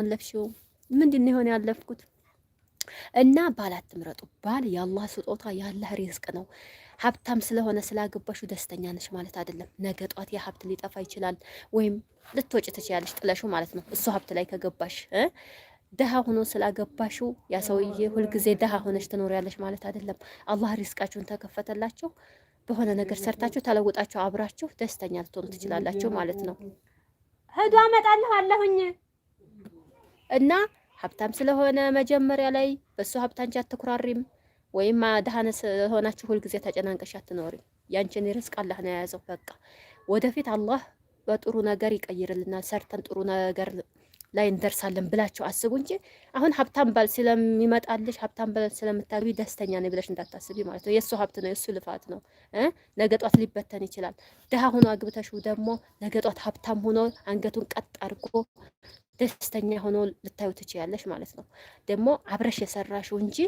ያለፍሽው ምንድነው የሆነ ያለፍኩት? እና ባል አትምረጡ። ባል የአላህ ስጦታ የአላህ ሪዝቅ ነው። ሀብታም ስለሆነ ስላገባሹ ደስተኛ ነሽ ማለት አይደለም። ነገ ጧት የሀብት ሊጠፋ ይችላል፣ ወይም ልትወጪ ትችያለሽ ጥለሹ ማለት ነው። እሱ ሀብት ላይ ከገባሽ ደሃ ሆኖ ስላገባሹ ያ ሰውዬ ሁልጊዜ ደሃ ሆነሽ ትኖሪያለሽ ማለት አይደለም። አላህ ሪዝቃችሁን ተከፈተላችሁ በሆነ ነገር ሰርታችሁ ተለውጣችሁ አብራችሁ ደስተኛ ልትሆኑ ትችላላችሁ ማለት ነው። ሄዶ አመጣለሁ አለሁኝ እና ሀብታም ስለሆነ መጀመሪያ ላይ በሱ ሀብት አንቺ አትኩራሪም፣ ወይም ደሃነ ስለሆናችሁ ሁልጊዜ ተጨናንቀሽ አትኖሪም። ያንቺን ሪዝቅ አላህ ነው የያዘው። በቃ ወደፊት አላህ በጥሩ ነገር ይቀይርልናል፣ ሰርተን ጥሩ ነገር ላይ እንደርሳለን ብላችሁ አስቡ እንጂ አሁን ሀብታም ባል ስለሚመጣልሽ ሀብታም ባል ስለምታግቢ ደስተኛ ነኝ ብለሽ እንዳታስቢ ማለት ነው። የእሱ ሀብት ነው፣ የእሱ ልፋት ነው። ነገ ጧት ሊበተን ይችላል። ድሃ ሆኖ አግብተሽው ደግሞ ነገ ጧት ሀብታም ሆኖ አንገቱን ቀጥ አድርጎ ደስተኛ ሆኖ ልታዩ ትችያለሽ ማለት ነው። ደግሞ አብረሽ የሰራሽው እንጂ